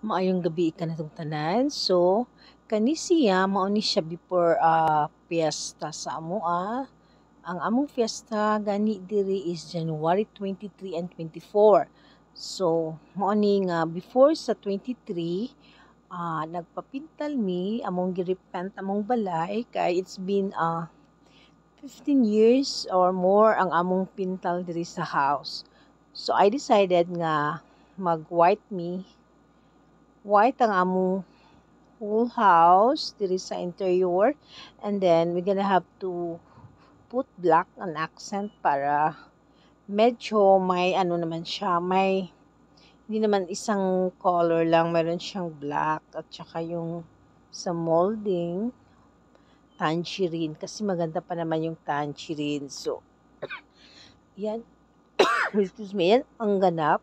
Maayong gabi ka natong tanan. So, kani siya mao ni siya before piyesta sa amoa. Ang among fiesta gani diri is January 23 and 24. So, mao ni nga before sa 23, nagpapintal mi among girepant among balay kay it's been 15 years or more ang among pintal diri sa house. So, I decided nga mag-white white ang among whole house diri sa interior, and then we're gonna have to put black an accent para medyo may ano naman siya, may hindi naman isang color lang, meron siyang black at saka yung sa molding tangerine kasi maganda pa naman yung tangerine. So, yan. Excuse me, yan ang ganap.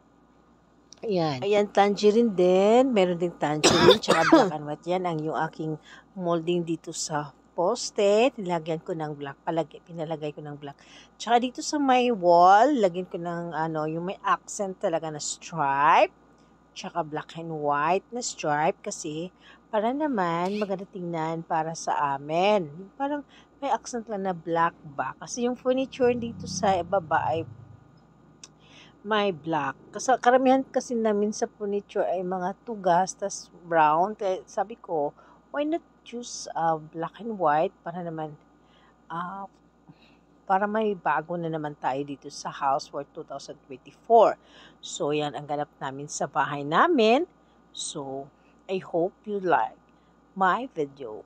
Ayan. Ayan, tangerine din. Meron ding tangerine, tsaka black and white. Yan ang yung aking molding dito sa poste. Nilagyan ko ng black. Pinalagay ko ng black. Tsaka dito sa may wall, lagyan ko ng yung may accent talaga na stripe. Tsaka black and white na stripe kasi para naman maganda tingnan para sa amin. Parang may accent lang na black ba. Kasi yung furniture dito sa baba ay may black. Kasi karamihan kasi namin sa furniture ay mga tugas, tas brown. Kaya sabi ko, why not choose black and white para naman, uh, para may bago na naman tayo dito sa house for 2024. So, yan ang ganap namin sa bahay namin. So, I hope you like my video.